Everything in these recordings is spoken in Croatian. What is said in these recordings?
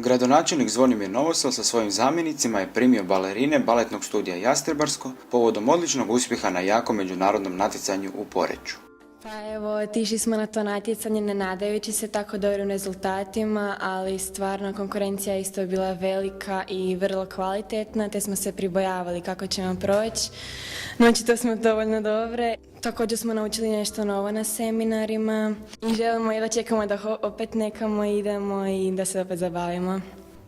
Gradonačelnik Zvonimir Novosel sa svojim zamjenicima je primio balerine baletnog studija Jastrebarsko povodom odličnog uspjeha na jakom međunarodnom natjecanju u Poreču. Pa evo, otišli smo na to natjecanje ne nadajući se tako dobrim rezultatima, ali stvarno konkurencija isto je bila velika i vrlo kvalitetna, te smo se pribojavali kako ćemo proći. No, očito smo dovoljno dobre. Također smo naučili nešto novo na seminarima i želimo i da čekamo da opet nekamo idemo i da se opet zabavimo.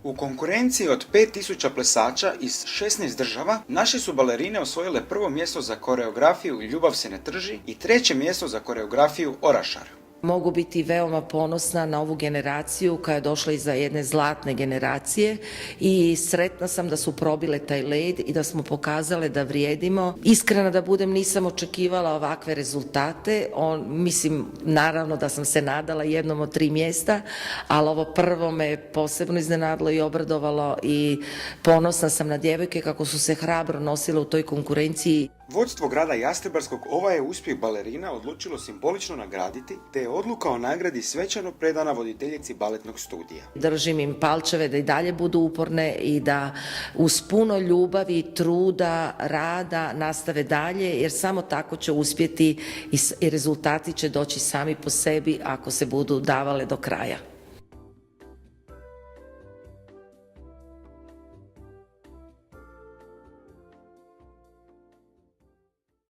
U konkurenciji od 5000 plesača iz 16 država, naše su balerine osvojile prvo mjesto za koreografiju Ljubav se ne trži i treće mjesto za koreografiju Orašar. Mogu biti veoma ponosna na ovu generaciju koja je došla iza jedne zlatne generacije i sretna sam da su probile taj led i da smo pokazale da vrijedimo. Iskrena da budem, nisam očekivala ovakve rezultate. Mislim, naravno da sam se nadala jednom od 3 mjesta, ali ovo prvo me posebno iznenadilo i obradovalo i ponosna sam na djevojke kako su se hrabro nosile u toj konkurenciji. Vodstvo grada Jastrebarskog ovaj je uspjeh balerina odlučilo simbolično nagraditi, te je odluka o nagradi svečano predana voditeljici baletnog studija. Držim im palčeve da i dalje budu uporne i da uz puno ljubavi, truda, rada nastave dalje, jer samo tako će uspjeti i rezultati će doći sami po sebi ako se budu davale do kraja.